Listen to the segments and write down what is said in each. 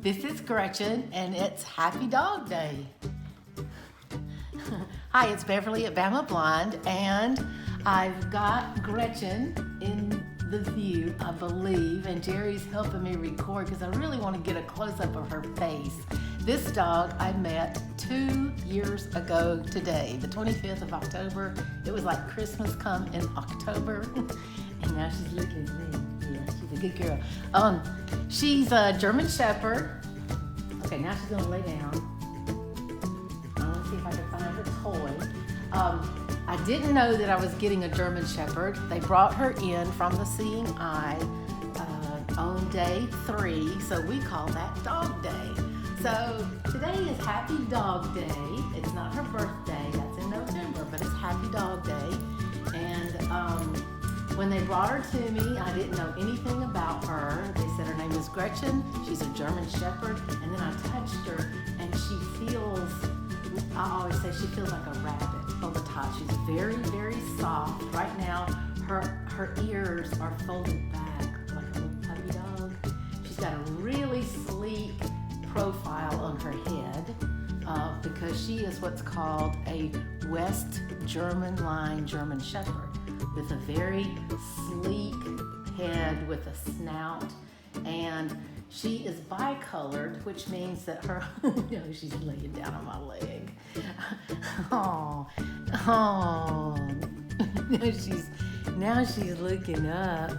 This is Gretchen, and it's Happy Dog Day. Hi, it's Beverly at Bama Blind, and I've got Gretchen in the view, I believe, and Jerry's helping me record because I really want to get a close-up of her face. This dog I met 2 years ago today, the 25th of October. It was like Christmas come in October, and now she's looking at me. Yeah, she's a good girl. She's a German Shepherd. Okay, now she's gonna lay down. I want to see if I can find her toy. I didn't know that I was getting a German Shepherd. They brought her in from the Seeing Eye on day 3, so we call that Dog Day. So today is Happy Dog Day. It's not her birthday, that's in November, but it's Happy Dog Day. And when they brought her to me, I didn't know anything about her. They said her name is Gretchen. She's a German Shepherd. And then I touched her, and she feels, I always say she feels like a rabbit on the top. She's very, very soft. Right now, her ears are folded back like a little puppy dog. She's got a really sleek profile on her head because she is what's called a West German line German Shepherd, with a very sleek head with a snout, and she is bicolored, which means that her, she's laying down on my leg. Now she's looking up,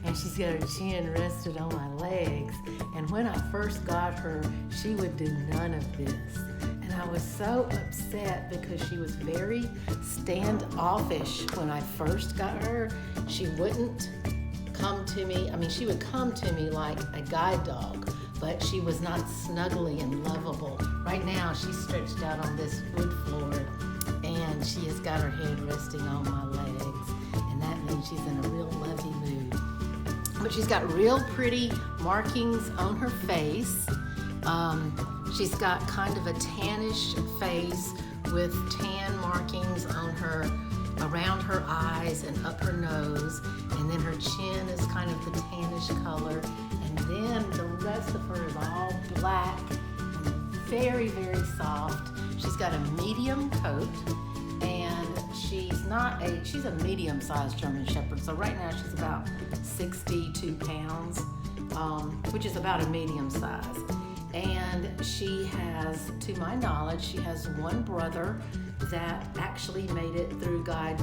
and she's got her chin rested on my legs. And when I first got her, she would do none of this. And I was so upset because she was very standoffish when I first got her. She wouldn't come to me. I mean, she would come to me like a guide dog, but she was not snuggly and lovable. Right now, she's stretched out on this wood floor, and she has got her head resting on my legs, and that means she's in a real lovey mood. But she's got real pretty markings on her face. She's got kind of a tannish face with tan markings on her, around her eyes and up her nose, and then her chin is kind of the tannish color, and then the rest of her is all black and very, very soft. She's got a medium coat, and she's a medium-sized German Shepherd, so right now she's about 62 pounds, which is about a medium size. And she has, to my knowledge, she has one brother that actually made it through guide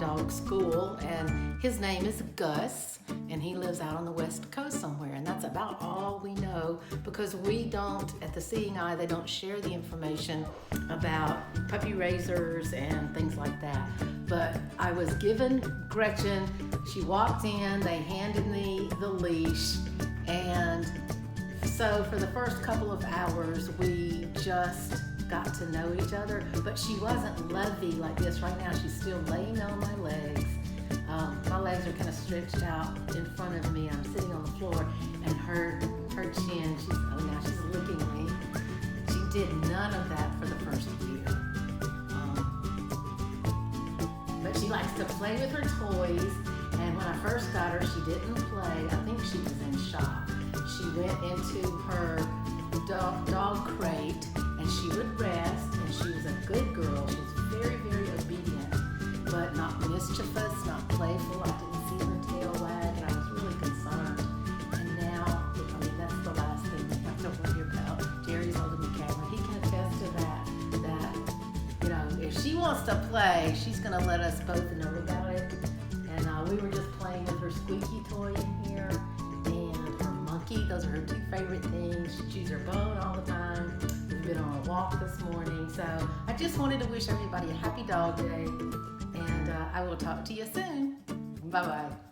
dog school, and his name is Gus, and he lives out on the West Coast somewhere, and that's about all we know, because we don't, at the Seeing Eye, they don't share the information about puppy raisers and things like that. But I was given Gretchen, she walked in, they handed me the leash, and so for the first couple of hours, we just got to know each other, but she wasn't lovey like this. Right now, she's still laying on my legs. My legs are kind of stretched out in front of me. I'm sitting on the floor, and her chin, now she's licking me. She did none of that for the first year. But she likes to play with her toys, and when I first got her, she didn't play. I think she was in shock. She went into her dog crate, and she would rest, and she was a good girl. She was very, very obedient, but not mischievous, not playful. I didn't see her tail wag, and I was really concerned. And now, that's the last thing we have to worry about. Jerry's holding the camera. He can attest to that if she wants to play, she's going to let us both know about it. And we were just playing with her squeaky toy in here, and her monkey. Those are her 2 favorite things. She chews her bone all the time. We've been on a walk this morning. So I just wanted to wish everybody a happy dog day, and I will talk to you soon. Bye-bye.